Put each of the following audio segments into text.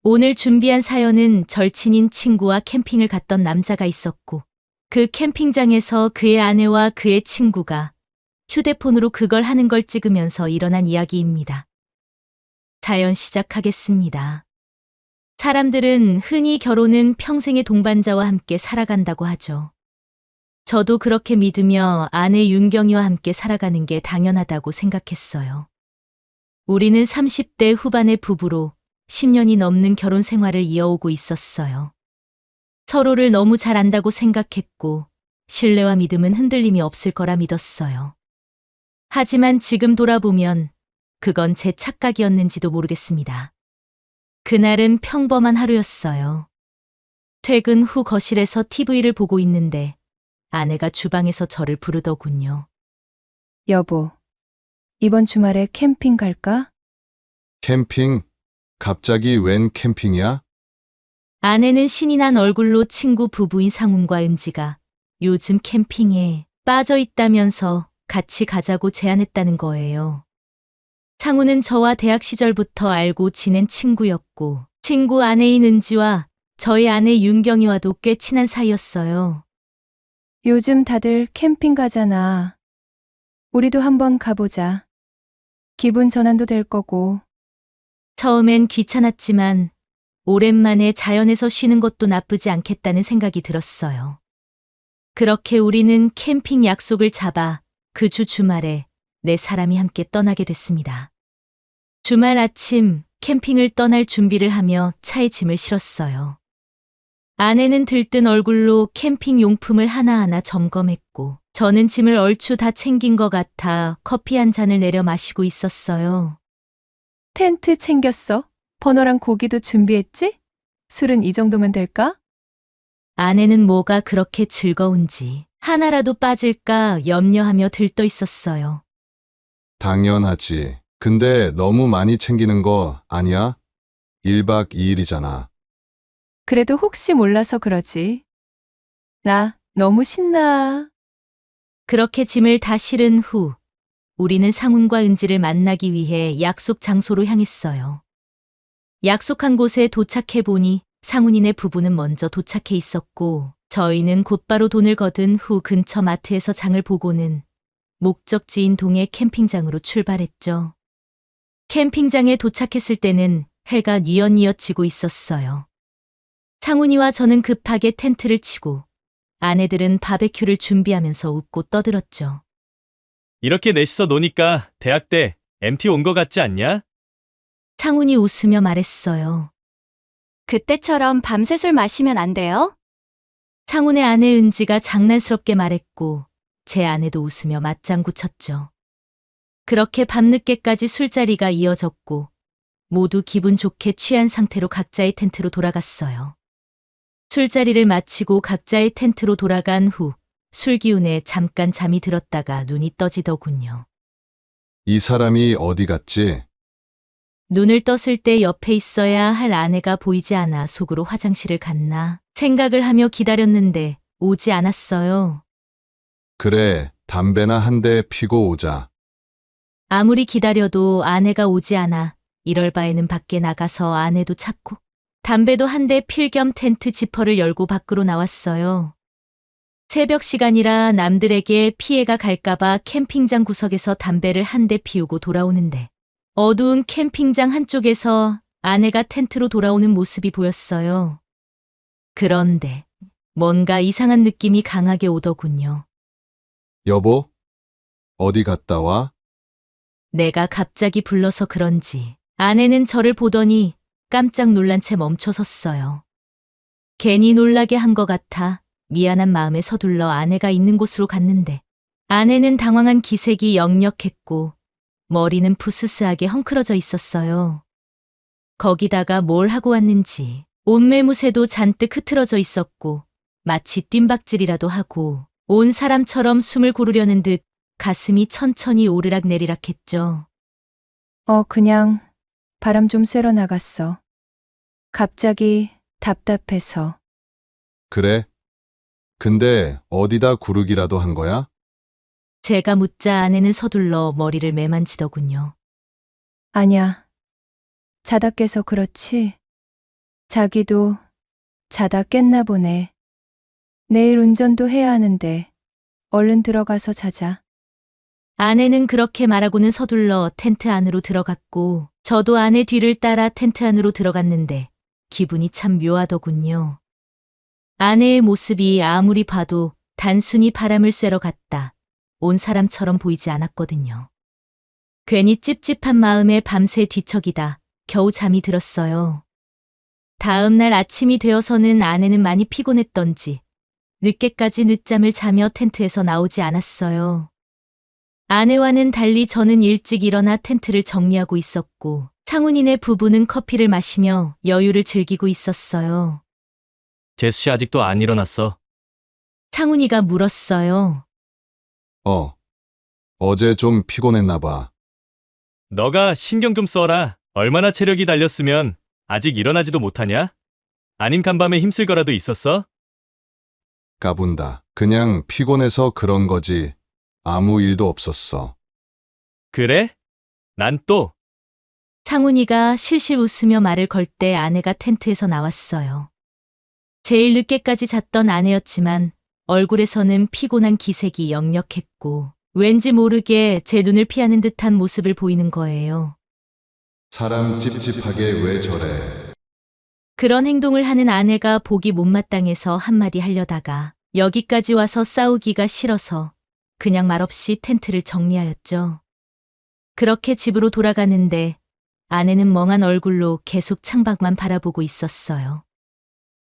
오늘 준비한 사연은 절친인 친구와 캠핑을 갔던 남자가 있었고, 그 캠핑장에서 그의 아내와 그의 친구가 휴대폰으로 그걸 하는 걸 찍으면서 일어난 이야기입니다. 사연 시작하겠습니다. 사람들은 흔히 결혼은 평생의 동반자와 함께 살아간다고 하죠. 저도 그렇게 믿으며 아내 윤경이와 함께 살아가는 게 당연하다고 생각했어요. 우리는 30대 후반의 부부로 10년이 넘는 결혼 생활을 이어오고 있었어요. 서로를 너무 잘 안다고 생각했고, 신뢰와 믿음은 흔들림이 없을 거라 믿었어요. 하지만 지금 돌아보면 그건 제 착각이었는지도 모르겠습니다. 그날은 평범한 하루였어요. 퇴근 후 거실에서 TV를 보고 있는데 아내가 주방에서 저를 부르더군요. 여보, 이번 주말에 캠핑 갈까? 캠핑? 갑자기 웬 캠핑이야? 아내는 신이 난 얼굴로 친구 부부인 상훈과 은지가 요즘 캠핑에 빠져 있다면서 같이 가자고 제안했다는 거예요. 상훈은 저와 대학 시절부터 알고 지낸 친구였고, 친구 아내인 은지와 저희 아내 윤경이와도 꽤 친한 사이였어요. 요즘 다들 캠핑 가잖아. 우리도 한번 가보자. 기분 전환도 될 거고. 처음엔 귀찮았지만 오랜만에 자연에서 쉬는 것도 나쁘지 않겠다는 생각이 들었어요. 그렇게 우리는 캠핑 약속을 잡아 그 주 주말에 네 사람이 함께 떠나게 됐습니다. 주말 아침 캠핑을 떠날 준비를 하며 차에 짐을 실었어요. 아내는 들뜬 얼굴로 캠핑 용품을 하나하나 점검했고, 저는 짐을 얼추 다 챙긴 것 같아 커피 한 잔을 내려 마시고 있었어요. 텐트 챙겼어? 버너랑 고기도 준비했지? 술은 이 정도면 될까? 아내는 뭐가 그렇게 즐거운지 하나라도 빠질까 염려하며 들떠 있었어요. 당연하지. 근데 너무 많이 챙기는 거 아니야? 1박 2일이잖아. 그래도 혹시 몰라서 그러지. 나 너무 신나. 그렇게 짐을 다 실은 후 우리는 상훈과 은지를 만나기 위해 약속 장소로 향했어요. 약속한 곳에 도착해 보니 상훈이네 부부는 먼저 도착해 있었고, 저희는 곧바로 돈을 거둔 후 근처 마트에서 장을 보고는 목적지인 동해 캠핑장으로 출발했죠. 캠핑장에 도착했을 때는 해가 뉘엿뉘엿 지고 있었어요. 상훈이와 저는 급하게 텐트를 치고 아내들은 바베큐를 준비하면서 웃고 떠들었죠. 이렇게 넷이서 노니까 대학 때 MT 온 거 같지 않냐? 상훈이 웃으며 말했어요. 그때처럼 밤새 술 마시면 안 돼요? 상훈의 아내 은지가 장난스럽게 말했고 제 아내도 웃으며 맞장구 쳤죠. 그렇게 밤늦게까지 술자리가 이어졌고 모두 기분 좋게 취한 상태로 각자의 텐트로 돌아갔어요. 술자리를 마치고 각자의 텐트로 돌아간 후 술기운에 잠깐 잠이 들었다가 눈이 떠지더군요. 이 사람이 어디 갔지? 눈을 떴을 때 옆에 있어야 할 아내가 보이지 않아 속으로 화장실을 갔나 생각을 하며 기다렸는데 오지 않았어요. 그래, 담배나 한 대 피고 오자. 아무리 기다려도 아내가 오지 않아 이럴 바에는 밖에 나가서 아내도 찾고 담배도 한 대 필 겸 텐트 지퍼를 열고 밖으로 나왔어요. 새벽 시간이라 남들에게 피해가 갈까봐 캠핑장 구석에서 담배를 한 대 피우고 돌아오는데 어두운 캠핑장 한쪽에서 아내가 텐트로 돌아오는 모습이 보였어요. 그런데 뭔가 이상한 느낌이 강하게 오더군요. 여보? 어디 갔다 와? 내가 갑자기 불러서 그런지 아내는 저를 보더니 깜짝 놀란 채 멈춰 섰어요. 괜히 놀라게 한 것 같아 미안한 마음에 서둘러 아내가 있는 곳으로 갔는데 아내는 당황한 기색이 역력했고 머리는 부스스하게 헝클어져 있었어요. 거기다가 뭘 하고 왔는지 옷매무새도 잔뜩 흐트러져 있었고 마치 뜀박질이라도 하고 온 사람처럼 숨을 고르려는 듯 가슴이 천천히 오르락 내리락 했죠. 그냥 바람 좀 쐬러 나갔어. 갑자기 답답해서. 그래? 근데 어디다 구르기라도 한 거야? 제가 묻자 아내는 서둘러 머리를 매만지더군요. 아냐. 자다 깨서 그렇지. 자기도 자다 깼나 보네. 내일 운전도 해야 하는데 얼른 들어가서 자자. 아내는 그렇게 말하고는 서둘러 텐트 안으로 들어갔고, 저도 아내 뒤를 따라 텐트 안으로 들어갔는데, 기분이 참 묘하더군요. 아내의 모습이 아무리 봐도 단순히 바람을 쐬러 갔다 온 사람처럼 보이지 않았거든요. 괜히 찝찝한 마음에 밤새 뒤척이다 겨우 잠이 들었어요. 다음 날 아침이 되어서는 아내는 많이 피곤했던지 늦게까지 늦잠을 자며 텐트에서 나오지 않았어요. 아내와는 달리 저는 일찍 일어나 텐트를 정리하고 있었고, 창훈이네 부부는 커피를 마시며 여유를 즐기고 있었어요. 재수 씨 아직도 안 일어났어. 창훈이가 물었어요. 어제 좀 피곤했나 봐. 너가 신경 좀 써라. 얼마나 체력이 달렸으면 아직 일어나지도 못하냐? 아님 간밤에 힘쓸 거라도 있었어? 까분다. 그냥 피곤해서 그런 거지. 아무 일도 없었어. 그래? 난 또 창훈이가 실실 웃으며 말을 걸 때 아내가 텐트에서 나왔어요. 제일 늦게까지 잤던 아내였지만 얼굴에서는 피곤한 기색이 역력했고, 왠지 모르게 제 눈을 피하는 듯한 모습을 보이는 거예요. 사람 찝찝하게 왜 저래? 그런 행동을 하는 아내가 보기 못마땅해서 한마디 하려다가 여기까지 와서 싸우기가 싫어서 그냥 말없이 텐트를 정리하였죠. 그렇게 집으로 돌아가는데 아내는 멍한 얼굴로 계속 창밖만 바라보고 있었어요.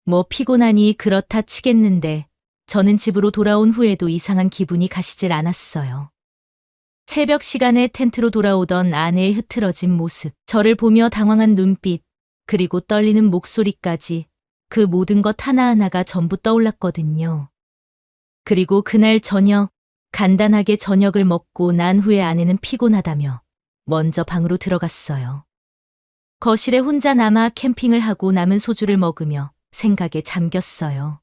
뭐 피곤하니 그렇다 치겠는데 저는 집으로 돌아온 후에도 이상한 기분이 가시질 않았어요. 새벽 시간에 텐트로 돌아오던 아내의 흐트러진 모습, 저를 보며 당황한 눈빛, 그리고 떨리는 목소리까지 그 모든 것 하나하나가 전부 떠올랐거든요. 그리고 그날 저녁, 간단하게 저녁을 먹고 난 후에 아내는 피곤하다며 먼저 방으로 들어갔어요. 거실에 혼자 남아 캠핑을 하고 남은 소주를 먹으며 생각에 잠겼어요.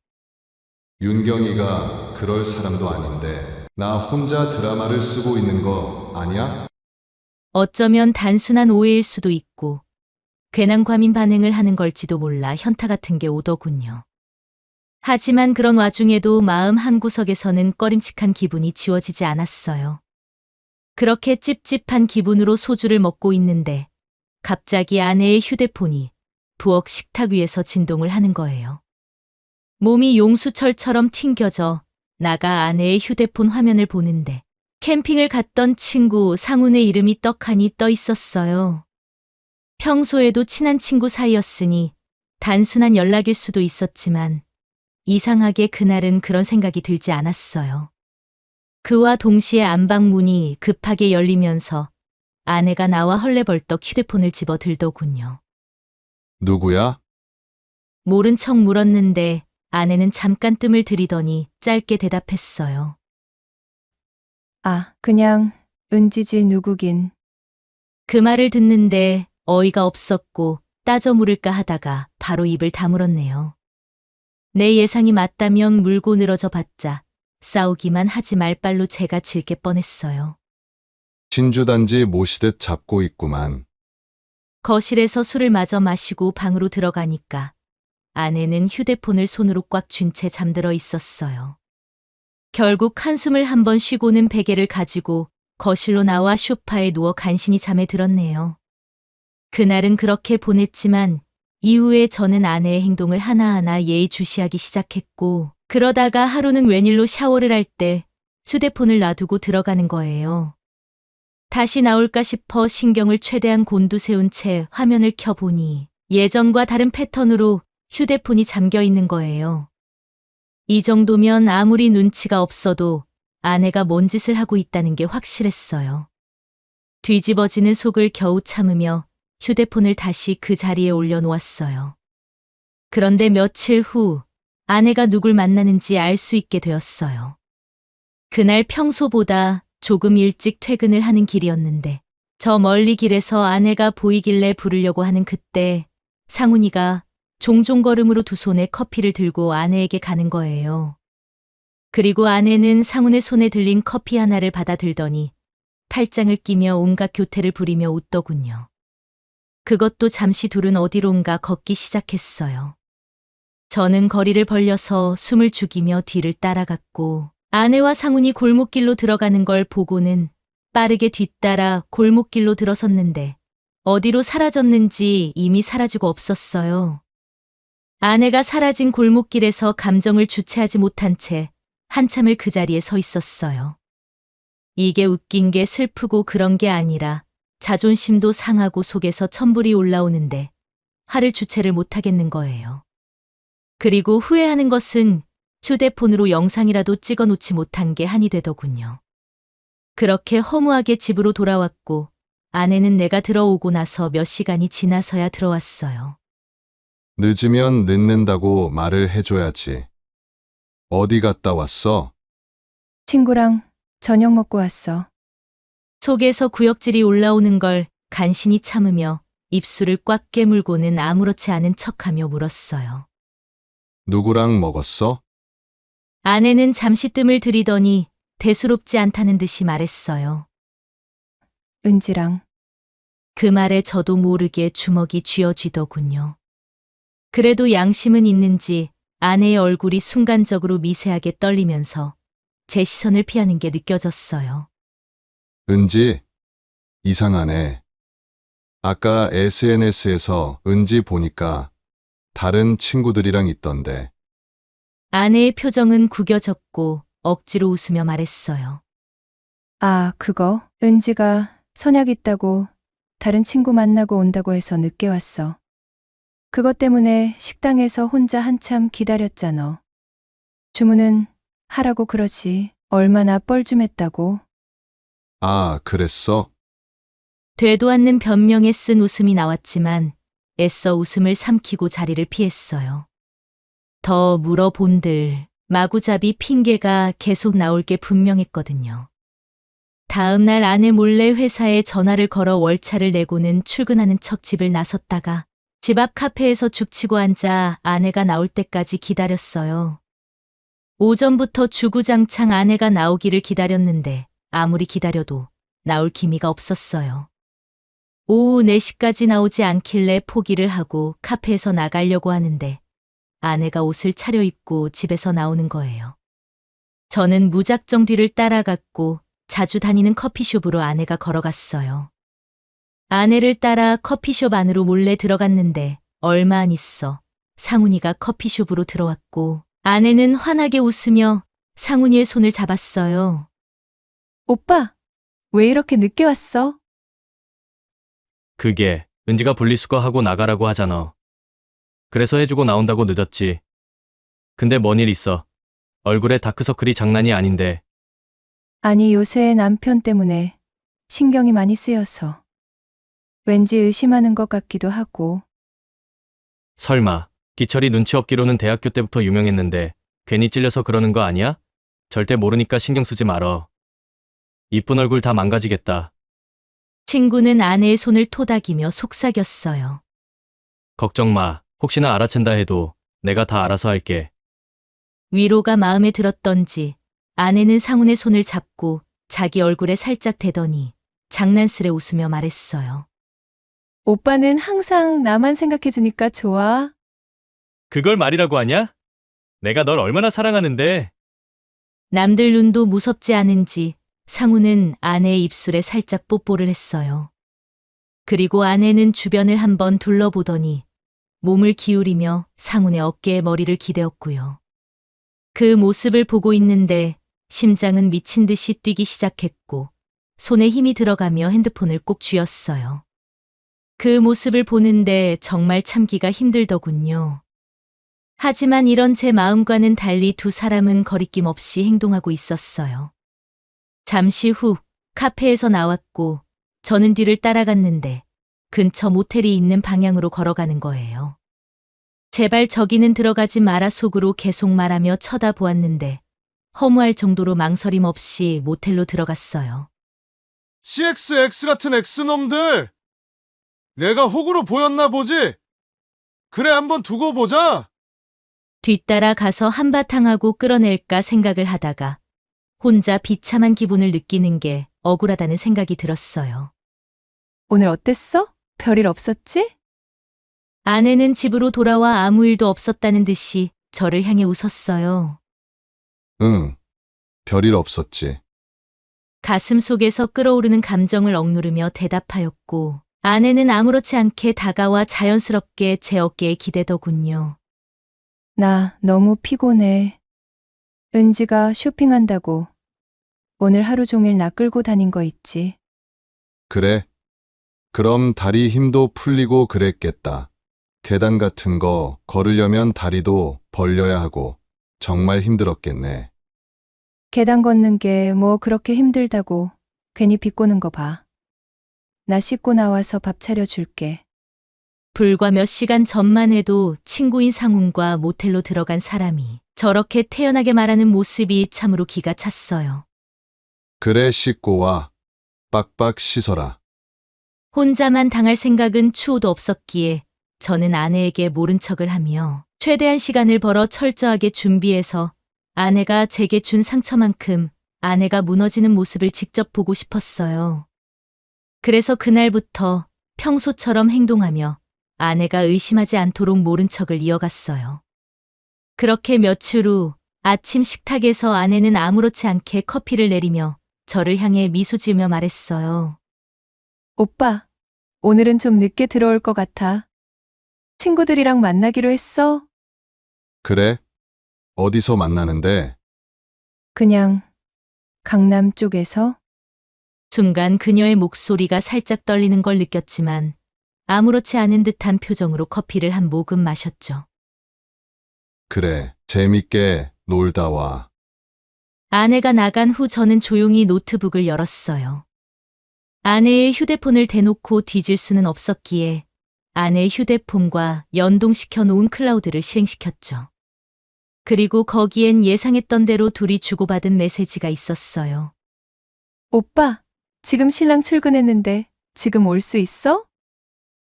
윤경이가 그럴 사람도 아닌데 나 혼자 드라마를 쓰고 있는 거 아니야? 어쩌면 단순한 오해일 수도 있고 괜한 과민 반응을 하는 걸지도 몰라 현타 같은 게 오더군요. 하지만 그런 와중에도 마음 한구석에서는 꺼림칙한 기분이 지워지지 않았어요. 그렇게 찝찝한 기분으로 소주를 먹고 있는데 갑자기 아내의 휴대폰이 부엌 식탁 위에서 진동을 하는 거예요. 몸이 용수철처럼 튕겨져 나가 아내의 휴대폰 화면을 보는데 캠핑을 갔던 친구 상훈의 이름이 떡하니 떠 있었어요. 평소에도 친한 친구 사이였으니 단순한 연락일 수도 있었지만 이상하게 그날은 그런 생각이 들지 않았어요. 그와 동시에 안방문이 급하게 열리면서 아내가 나와 헐레벌떡 휴대폰을 집어 들더군요. 누구야? 모른 척 물었는데 아내는 잠깐 뜸을 들이더니 짧게 대답했어요. 아, 그냥 은지지 누구긴. 그 말을 듣는데 어이가 없었고 따져 물을까 하다가 바로 입을 다물었네요. 내 예상이 맞다면 물고 늘어져 봤자 싸우기만 하지 말 발로 제가 질게 뻔했어요. 신주단지 모시듯 잡고 있구만. 거실에서 술을 마저 마시고 방으로 들어가니까 아내는 휴대폰을 손으로 꽉 쥔 채 잠들어 있었어요. 결국 한숨을 한번 쉬고는 베개를 가지고 거실로 나와 소파에 누워 간신히 잠에 들었네요. 그날은 그렇게 보냈지만 이후에 저는 아내의 행동을 하나하나 예의주시하기 시작했고, 그러다가 하루는 웬일로 샤워를 할 때 휴대폰을 놔두고 들어가는 거예요. 다시 나올까 싶어 신경을 최대한 곤두세운 채 화면을 켜보니 예전과 다른 패턴으로 휴대폰이 잠겨 있는 거예요. 이 정도면 아무리 눈치가 없어도 아내가 뭔 짓을 하고 있다는 게 확실했어요. 뒤집어지는 속을 겨우 참으며 휴대폰을 다시 그 자리에 올려놓았어요. 그런데 며칠 후 아내가 누굴 만나는지 알 수 있게 되었어요. 그날 평소보다 조금 일찍 퇴근을 하는 길이었는데 저 멀리 길에서 아내가 보이길래 부르려고 하는 그때 상훈이가 종종 걸음으로 두 손에 커피를 들고 아내에게 가는 거예요. 그리고 아내는 상훈의 손에 들린 커피 하나를 받아 들더니 팔짱을 끼며 온갖 교태를 부리며 웃더군요. 그것도 잠시 둘은 어디론가 걷기 시작했어요. 저는 거리를 벌려서 숨을 죽이며 뒤를 따라갔고 아내와 상훈이 골목길로 들어가는 걸 보고는 빠르게 뒤따라 골목길로 들어섰는데 어디로 사라졌는지 이미 사라지고 없었어요. 아내가 사라진 골목길에서 감정을 주체하지 못한 채 한참을 그 자리에 서 있었어요. 이게 웃긴 게 슬프고 그런 게 아니라 자존심도 상하고 속에서 천불이 올라오는데 화를 주체를 못하겠는 거예요. 그리고 후회하는 것은 휴대폰으로 영상이라도 찍어 놓지 못한 게 한이 되더군요. 그렇게 허무하게 집으로 돌아왔고 아내는 내가 들어오고 나서 몇 시간이 지나서야 들어왔어요. 늦으면 늦는다고 말을 해줘야지. 어디 갔다 왔어? 친구랑 저녁 먹고 왔어. 속에서 구역질이 올라오는 걸 간신히 참으며 입술을 꽉 깨물고는 아무렇지 않은 척하며 물었어요. 누구랑 먹었어? 아내는 잠시 뜸을 들이더니 대수롭지 않다는 듯이 말했어요. 은지랑. 그 말에 저도 모르게 주먹이 쥐어쥐더군요. 그래도 양심은 있는지 아내의 얼굴이 순간적으로 미세하게 떨리면서 제 시선을 피하는 게 느껴졌어요. 은지, 이상하네. 아까 SNS에서 은지 보니까 다른 친구들이랑 있던데. 아내의 표정은 구겨졌고 억지로 웃으며 말했어요. 아, 그거. 은지가 선약 있다고 다른 친구 만나고 온다고 해서 늦게 왔어. 그것 때문에 식당에서 혼자 한참 기다렸잖아. 주문은 하라고 그러지. 얼마나 뻘쭘했다고. 아, 그랬어? 되도 않는 변명에 쓴 웃음이 나왔지만 애써 웃음을 삼키고 자리를 피했어요. 더 물어본들 마구잡이 핑계가 계속 나올 게 분명했거든요. 다음 날 아내 몰래 회사에 전화를 걸어 월차를 내고는 출근하는 척 집을 나섰다가 집 앞 카페에서 죽치고 앉아 아내가 나올 때까지 기다렸어요. 오전부터 주구장창 아내가 나오기를 기다렸는데 아무리 기다려도 나올 기미가 없었어요. 오후 4시까지 나오지 않길래 포기를 하고 카페에서 나가려고 하는데 아내가 옷을 차려입고 집에서 나오는 거예요. 저는 무작정 뒤를 따라갔고 자주 다니는 커피숍으로 아내가 걸어갔어요. 아내를 따라 커피숍 안으로 몰래 들어갔는데 얼마 안 있어 상훈이가 커피숍으로 들어왔고 아내는 환하게 웃으며 상훈이의 손을 잡았어요. 오빠, 왜 이렇게 늦게 왔어? 그게 은지가 분리수거하고 나가라고 하잖아. 그래서 해주고 나온다고 늦었지. 근데 뭔 일 있어? 얼굴에 다크서클이 장난이 아닌데. 아니, 요새 남편 때문에 신경이 많이 쓰여서. 왠지 의심하는 것 같기도 하고. 설마 기철이 눈치 없기로는 대학교 때부터 유명했는데 괜히 찔려서 그러는 거 아니야? 절대 모르니까 신경 쓰지 말어. 이쁜 얼굴 다 망가지겠다. 친구는 아내의 손을 토닥이며 속삭였어요. 걱정 마. 혹시나 알아챈다 해도 내가 다 알아서 할게. 위로가 마음에 들었던지 아내는 상훈의 손을 잡고 자기 얼굴에 살짝 대더니 장난스레 웃으며 말했어요. 오빠는 항상 나만 생각해주니까 좋아. 그걸 말이라고 하냐? 내가 널 얼마나 사랑하는데. 남들 눈도 무섭지 않은지 상훈은 아내의 입술에 살짝 뽀뽀를 했어요. 그리고 아내는 주변을 한번 둘러보더니 몸을 기울이며 상훈의 어깨에 머리를 기대었고요. 그 모습을 보고 있는데 심장은 미친 듯이 뛰기 시작했고 손에 힘이 들어가며 핸드폰을 꼭 쥐었어요. 그 모습을 보는데 정말 참기가 힘들더군요. 하지만 이런 제 마음과는 달리 두 사람은 거리낌 없이 행동하고 있었어요. 잠시 후 카페에서 나왔고 저는 뒤를 따라갔는데 근처 모텔이 있는 방향으로 걸어가는 거예요. 제발 저기는 들어가지 마라 속으로 계속 말하며 쳐다보았는데 허무할 정도로 망설임 없이 모텔로 들어갔어요. CXX 같은 X놈들! 내가 호구로 보였나 보지? 그래, 한번 두고 보자! 뒤따라 가서 한바탕 하고 끌어낼까 생각을 하다가 혼자 비참한 기분을 느끼는 게 억울하다는 생각이 들었어요. 오늘 어땠어? 별일 없었지? 아내는 집으로 돌아와 아무 일도 없었다는 듯이 저를 향해 웃었어요. 응, 별일 없었지. 가슴 속에서 끓어오르는 감정을 억누르며 대답하였고, 아내는 아무렇지 않게 다가와 자연스럽게 제 어깨에 기대더군요. 나 너무 피곤해. 은지가 쇼핑한다고 오늘 하루 종일 나 끌고 다닌 거 있지. 그래? 그럼 다리 힘도 풀리고 그랬겠다. 계단 같은 거 걸으려면 다리도 벌려야 하고 정말 힘들었겠네. 계단 걷는 게 뭐 그렇게 힘들다고 괜히 비꼬는 거 봐. 나 씻고 나와서 밥 차려줄게. 불과 몇 시간 전만 해도 친구인 상훈과 모텔로 들어간 사람이 저렇게 태연하게 말하는 모습이 참으로 기가 찼어요. 그래 씻고 와. 빡빡 씻어라. 혼자만 당할 생각은 추호도 없었기에 저는 아내에게 모른 척을 하며 최대한 시간을 벌어 철저하게 준비해서 아내가 제게 준 상처만큼 아내가 무너지는 모습을 직접 보고 싶었어요. 그래서 그날부터 평소처럼 행동하며 아내가 의심하지 않도록 모른 척을 이어갔어요. 그렇게 며칠 후 아침 식탁에서 아내는 아무렇지 않게 커피를 내리며 저를 향해 미소 지으며 말했어요. 오빠, 오늘은 좀 늦게 들어올 것 같아. 친구들이랑 만나기로 했어? 그래? 어디서 만나는데? 그냥 강남 쪽에서? 순간 그녀의 목소리가 살짝 떨리는 걸 느꼈지만 아무렇지 않은 듯한 표정으로 커피를 한 모금 마셨죠. 그래, 재밌게 놀다 와. 아내가 나간 후 저는 조용히 노트북을 열었어요. 아내의 휴대폰을 대놓고 뒤질 수는 없었기에 아내의 휴대폰과 연동시켜 놓은 클라우드를 실행시켰죠. 그리고 거기엔 예상했던 대로 둘이 주고받은 메시지가 있었어요. 오빠, 지금 신랑 출근했는데 지금 올 수 있어?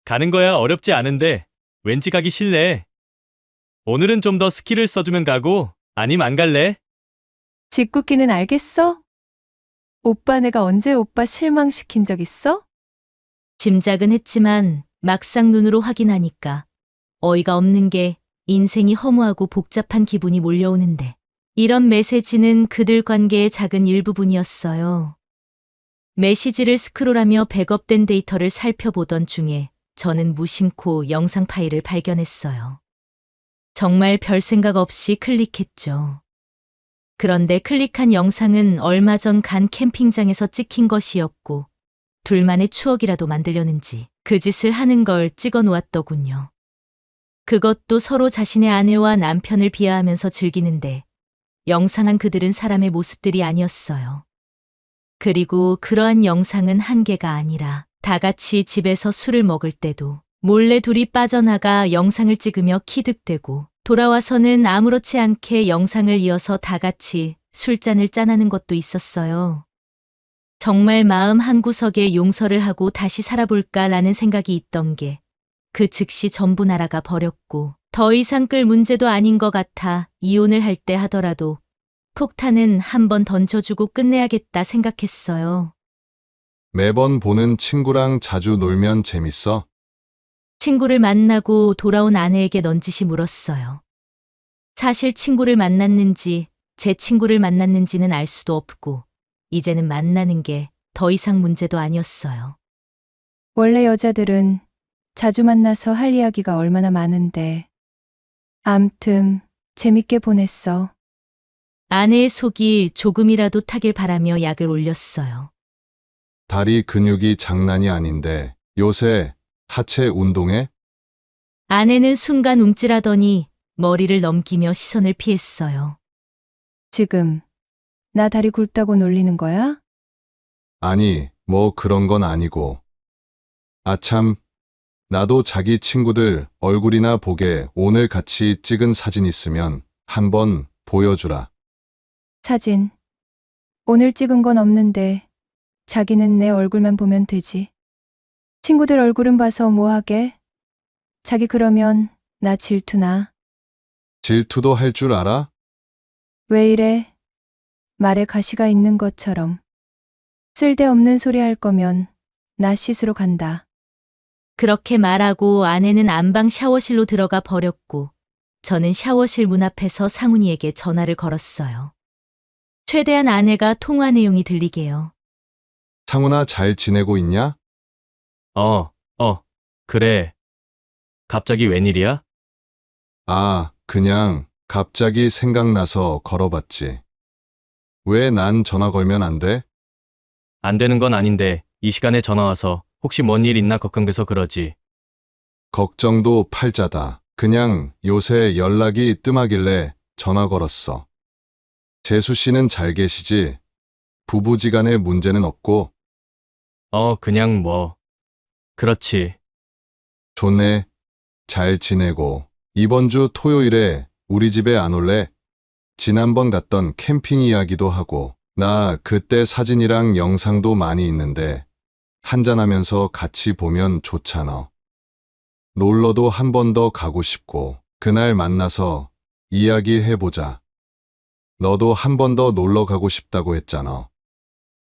가는 거야 어렵지 않은데 왠지 가기 싫네. 오늘은 좀 더 스킬을 써주면 가고 아님 안 갈래? 짓궂기는 알겠어? 오빠 내가 언제 오빠 실망시킨 적 있어? 짐작은 했지만 막상 눈으로 확인하니까 어이가 없는 게 인생이 허무하고 복잡한 기분이 몰려오는데 이런 메시지는 그들 관계의 작은 일부분이었어요. 메시지를 스크롤하며 백업된 데이터를 살펴보던 중에 저는 무심코 영상 파일을 발견했어요. 정말 별 생각 없이 클릭했죠. 그런데 클릭한 영상은 얼마 전 간 캠핑장에서 찍힌 것이었고 둘만의 추억이라도 만들려는지 그 짓을 하는 걸 찍어 놓았더군요. 그것도 서로 자신의 아내와 남편을 비하하면서 즐기는데 영상한 그들은 사람의 모습들이 아니었어요. 그리고 그러한 영상은 한 개가 아니라 다 같이 집에서 술을 먹을 때도 몰래 둘이 빠져나가 영상을 찍으며 키득대고 돌아와서는 아무렇지 않게 영상을 이어서 다 같이 술잔을 짠하는 것도 있었어요. 정말 마음 한구석에 용서를 하고 다시 살아볼까라는 생각이 있던 게 그 즉시 전부 날아가 버렸고 더 이상 끌 문제도 아닌 것 같아 이혼을 할 때 하더라도 폭탄은 한 번 던져주고 끝내야겠다 생각했어요. 매번 보는 친구랑 자주 놀면 재밌어? 친구를 만나고 돌아온 아내에게 넌지시 물었어요. 사실 친구를 만났는지 제 친구를 만났는지는 알 수도 없고 이제는 만나는 게 더 이상 문제도 아니었어요. 원래 여자들은 자주 만나서 할 이야기가 얼마나 많은데. 암튼 재밌게 보냈어. 아내의 속이 조금이라도 타길 바라며 약을 올렸어요. 다리 근육이 장난이 아닌데 요새 하체 운동해? 아내는 순간 움찔하더니 머리를 넘기며 시선을 피했어요. 지금 나 다리 굵다고 놀리는 거야? 아니, 뭐 그런 건 아니고. 아참, 나도 자기 친구들 얼굴이나 보게 오늘 같이 찍은 사진 있으면 한번 보여주라. 사진. 오늘 찍은 건 없는데 자기는 내 얼굴만 보면 되지. 친구들 얼굴은 봐서 뭐 하게? 자기 그러면 나 질투나. 질투도 할 줄 알아? 왜 이래? 말에 가시가 있는 것처럼. 쓸데없는 소리 할 거면 나 씻으러 간다. 그렇게 말하고 아내는 안방 샤워실로 들어가 버렸고 저는 샤워실 문 앞에서 상훈이에게 전화를 걸었어요. 최대한 아내가 통화 내용이 들리게요. 상훈아, 잘 지내고 있냐? 그래. 갑자기 웬일이야? 아, 그냥 갑자기 생각나서 걸어봤지. 왜 난 전화 걸면 안 돼? 안 되는 건 아닌데 이 시간에 전화 와서 혹시 뭔 일 있나 걱정돼서 그러지. 걱정도 팔자다. 그냥 요새 연락이 뜸하길래 전화 걸었어. 재수 씨는 잘 계시지? 부부지간에 문제는 없고? 그냥 뭐. 그렇지. 좋네. 잘 지내고. 이번 주 토요일에 우리 집에 안 올래? 지난번 갔던 캠핑 이야기도 하고. 나 그때 사진이랑 영상도 많이 있는데 한잔하면서 같이 보면 좋잖아. 놀러도 한 번 더 가고 싶고. 그날 만나서 이야기해보자. 너도 한 번 더 놀러 가고 싶다고 했잖아.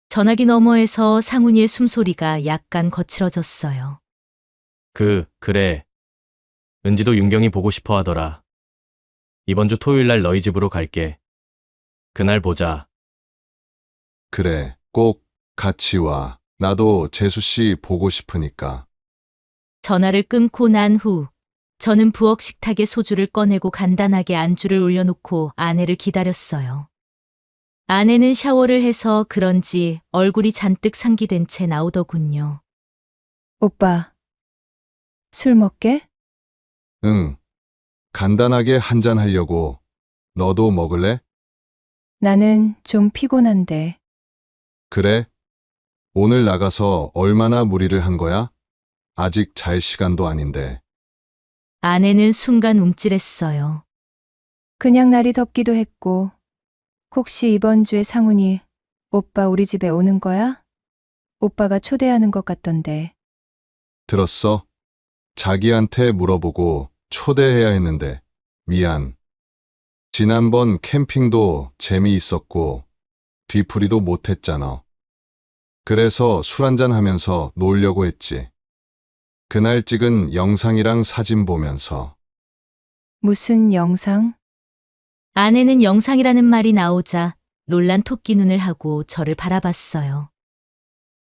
전화기 너머에서 상훈이의 숨소리가 약간 거칠어졌어요. 그래. 은지도 윤경이 보고 싶어 하더라. 이번 주 토요일 날 너희 집으로 갈게. 그날 보자. 그래, 꼭 같이 와. 나도 재수 씨 보고 싶으니까. 전화를 끊고 난 후 저는 부엌 식탁에 소주를 꺼내고 간단하게 안주를 올려놓고 아내를 기다렸어요. 아내는 샤워를 해서 그런지 얼굴이 잔뜩 상기된 채 나오더군요. 오빠, 술 먹게? 응. 간단하게 한잔 하려고. 너도 먹을래? 나는 좀 피곤한데. 그래? 오늘 나가서 얼마나 무리를 한 거야? 아직 잘 시간도 아닌데. 아내는 순간 움찔했어요. 그냥 날이 덥기도 했고, 혹시 이번 주에 상훈이 오빠 우리 집에 오는 거야? 오빠가 초대하는 것 같던데. 들었어? 자기한테 물어보고 초대해야 했는데. 미안. 지난번 캠핑도 재미있었고 뒤풀이도 못했잖아. 그래서 술 한잔 하면서 놀려고 했지. 그날 찍은 영상이랑 사진 보면서. 무슨 영상? 아내는 영상이라는 말이 나오자 놀란 토끼 눈을 하고 저를 바라봤어요.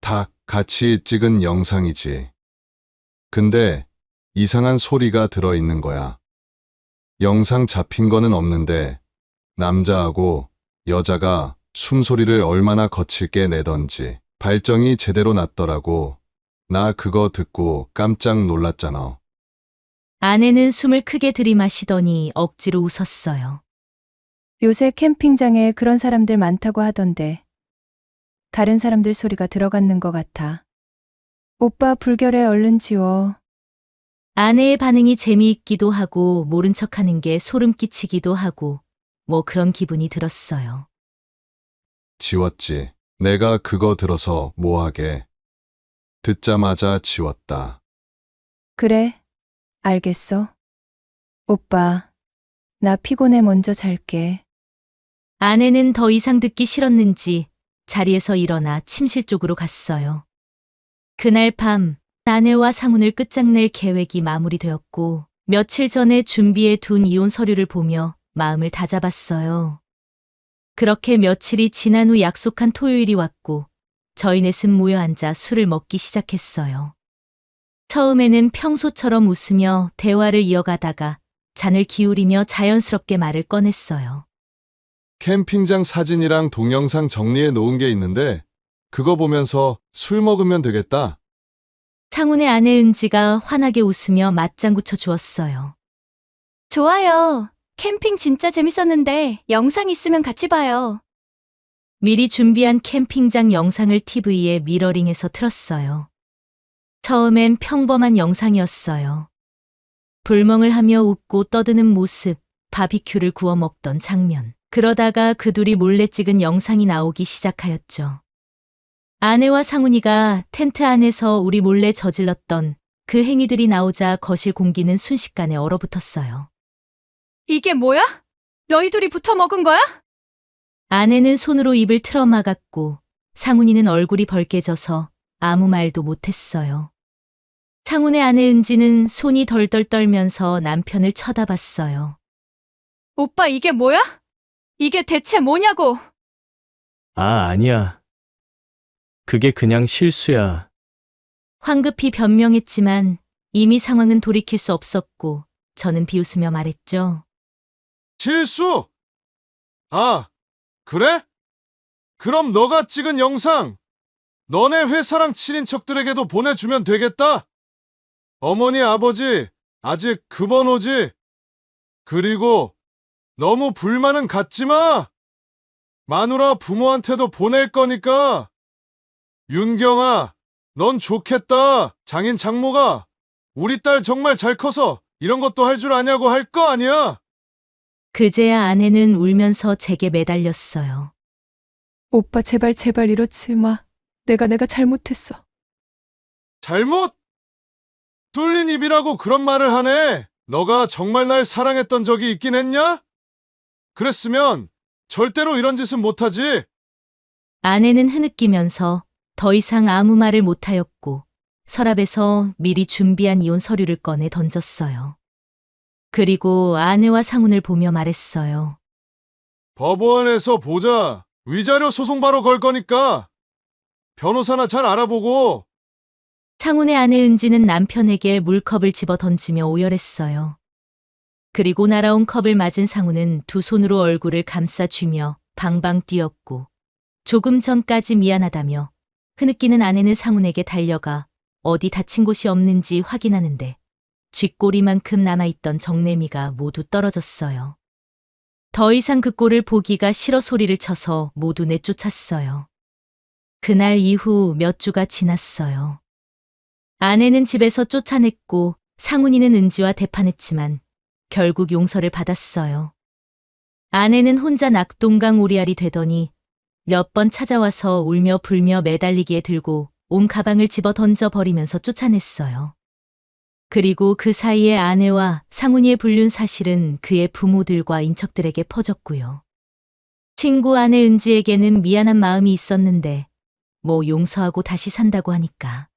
다 같이 찍은 영상이지. 근데 이상한 소리가 들어있는 거야. 영상 잡힌 거는 없는데 남자하고 여자가 숨소리를 얼마나 거칠게 내던지 발정이 제대로 났더라고. 나 그거 듣고 깜짝 놀랐잖아. 아내는 숨을 크게 들이마시더니 억지로 웃었어요. 요새 캠핑장에 그런 사람들 많다고 하던데. 다른 사람들 소리가 들어갔는 것 같아. 오빠 불결해 얼른 지워. 아내의 반응이 재미있기도 하고 모른 척하는 게 소름 끼치기도 하고 뭐 그런 기분이 들었어요. 지웠지. 내가 그거 들어서 뭐하게. 듣자마자 지웠다. 그래, 알겠어. 오빠, 나 피곤해 먼저 잘게. 아내는 더 이상 듣기 싫었는지 자리에서 일어나 침실 쪽으로 갔어요. 그날 밤 아내와 상훈을 끝장낼 계획이 마무리되었고 며칠 전에 준비해 둔 이혼 서류를 보며 마음을 다잡았어요. 그렇게 며칠이 지난 후 약속한 토요일이 왔고 저희 넷은 모여 앉아 술을 먹기 시작했어요. 처음에는 평소처럼 웃으며 대화를 이어가다가 잔을 기울이며 자연스럽게 말을 꺼냈어요. 캠핑장 사진이랑 동영상 정리해 놓은 게 있는데 그거 보면서 술 먹으면 되겠다. 상훈의 아내 은지가 환하게 웃으며 맞장구 쳐 주었어요. 좋아요. 캠핑 진짜 재밌었는데 영상 있으면 같이 봐요. 미리 준비한 캠핑장 영상을 TV에 미러링해서 틀었어요. 처음엔 평범한 영상이었어요. 불멍을 하며 웃고 떠드는 모습, 바비큐를 구워 먹던 장면. 그러다가 그 둘이 몰래 찍은 영상이 나오기 시작하였죠. 아내와 상훈이가 텐트 안에서 우리 몰래 저질렀던 그 행위들이 나오자 거실 공기는 순식간에 얼어붙었어요. 이게 뭐야? 너희 둘이 붙어 먹은 거야? 아내는 손으로 입을 틀어막았고 상훈이는 얼굴이 벌개져서 아무 말도 못했어요. 상훈의 아내 은지는 손이 덜덜 떨면서 남편을 쳐다봤어요. 오빠 이게 뭐야? 이게 대체 뭐냐고! 아니야. 그게 그냥 실수야. 황급히 변명했지만 이미 상황은 돌이킬 수 없었고 저는 비웃으며 말했죠. 실수! 아, 그래? 그럼 너가 찍은 영상 너네 회사랑 친인척들에게도 보내주면 되겠다. 어머니, 아버지, 아직 그 번호지? 그리고 너무 불만은 갖지 마. 마누라 부모한테도 보낼 거니까. 윤경아, 넌 좋겠다. 장인 장모가 우리 딸 정말 잘 커서 이런 것도 할 줄 아냐고 할 거 아니야. 그제야 아내는 울면서 제게 매달렸어요. 오빠 제발 이러지 마. 내가 잘못했어. 잘못? 뚫린 입이라고 그런 말을 하네. 너가 정말 날 사랑했던 적이 있긴 했냐? 그랬으면 절대로 이런 짓은 못하지. 아내는 흐느끼면서 더 이상 아무 말을 못하였고 서랍에서 미리 준비한 이혼 서류를 꺼내 던졌어요. 그리고 아내와 상훈을 보며 말했어요. 법원에서 보자. 위자료 소송 바로 걸 거니까 변호사나 잘 알아보고. 상훈의 아내 은지는 남편에게 물컵을 집어 던지며 오열했어요. 그리고 날아온 컵을 맞은 상훈은 두 손으로 얼굴을 감싸쥐며 방방 뛰었고 조금 전까지 미안하다며 흐느끼는 아내는 상훈에게 달려가 어디 다친 곳이 없는지 확인하는데 쥐꼬리만큼 남아있던 정내미가 모두 떨어졌어요. 더 이상 그 꼴을 보기가 싫어 소리를 쳐서 모두 내쫓았어요. 그날 이후 몇 주가 지났어요. 아내는 집에서 쫓아냈고 상훈이는 은지와 대판했지만 결국 용서를 받았어요. 아내는 혼자 낙동강 오리알이 되더니 몇 번 찾아와서 울며 불며 매달리기에 들고 온 가방을 집어 던져 버리면서 쫓아냈어요. 그리고 그 사이에 아내와 상훈이의 불륜 사실은 그의 부모들과 인척들에게 퍼졌고요. 친구 아내 은지에게는 미안한 마음이 있었는데 뭐 용서하고 다시 산다고 하니까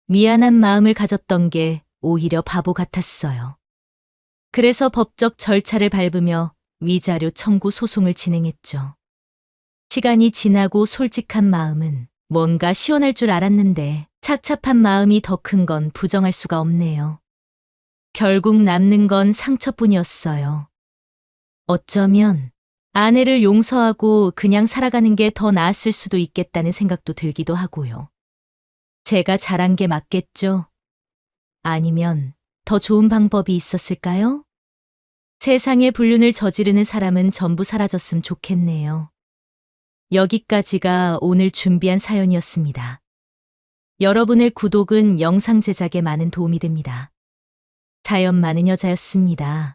미안한 마음을 가졌던 게 오히려 바보 같았어요. 그래서 법적 절차를 밟으며 위자료 청구 소송을 진행했죠. 시간이 지나고 솔직한 마음은 뭔가 시원할 줄 알았는데 착잡한 마음이 더 큰 건 부정할 수가 없네요. 결국 남는 건 상처뿐이었어요. 어쩌면 아내를 용서하고 그냥 살아가는 게 더 나았을 수도 있겠다는 생각도 들기도 하고요. 제가 잘한 게 맞겠죠? 아니면 더 좋은 방법이 있었을까요? 세상에 불륜을 저지르는 사람은 전부 사라졌으면 좋겠네요. 여기까지가 오늘 준비한 사연이었습니다. 여러분의 구독은 영상 제작에 많은 도움이 됩니다. 사연 많은 여자였습니다.